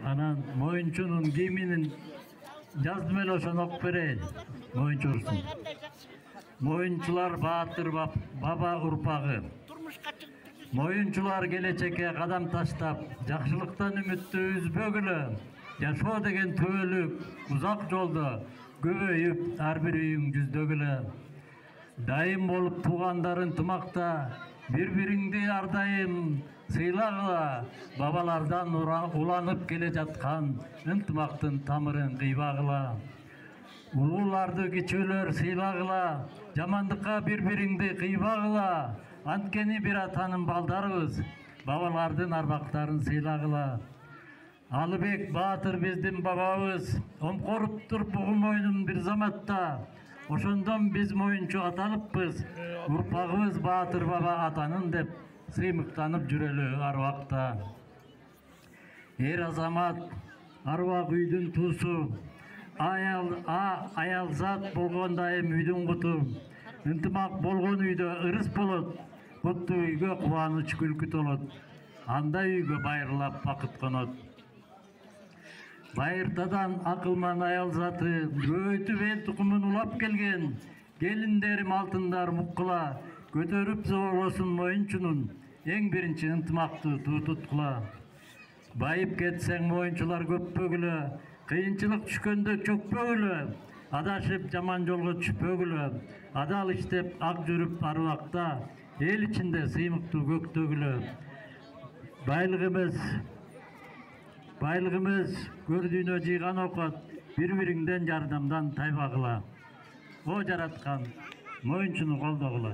Анан моюнчунун кийиминин жаздым эле ошону окуп берейин. Моюнчу урсун. Моюнчулар баатыр баба урпагы. Моюнчулар келечекке кадам таштап, жакшылыктан үмүттү үзбөгүлө. Жашоо деген түбөлүк узак жолдо көбөйүп ар бир үйүң жүздөгүлө. Дайым болуп туугандарын тымакта, бири-бириңди ар дайым сыйлагыла. Бабалардан уланып келе жаткан ынтымактын тамырын кыйбагыла. Улууларды кичүүлөр сыйлагыла, жамандыкка бири-бириңди кыйбагыла. Анткени бир атанын балдарыбыз, бабалардын арбактарын сыйлагыла. Алыбек Баатыр биздин бабабыз, омкоруптур бугун мойнун бир заматта. Ошондон биз моюнчу аталыппыз, урпагыбыз Баатыр баба атанын деп сыймыктанып жүрөлү ар убакта. Эр азамат, аруак үйдүн туусу, аялзат болгондо эми үйдүн куту. Ынтымак болгон үйдө ырыс болот, куттуу үйгө кубаныч күлкү толот. Андай үйгө байырлап бакыт конот. Байыртадан акылман аялзаты, көбөйтүп эл тукумун улап келген. Келиндерим алтындар муккула, көтөрүп зоолосун моюнчунун, эң биринчи ынтымакты туткула. Байып кетсең моюнчулар көппөгүлө, кыйынчылык түшкөндө чөкпөгүлө. Адашып жаман жолго түшпөгүлө, адал иштеп ак жүрүп ар убакта, эл ичинде сыймыктуу көктөгүлө. Байлыгыбыз көрдүйнө жыйган окот, бири-бириңден жардамдан тайбагыла. О жараткан, моюнчуну колдогула.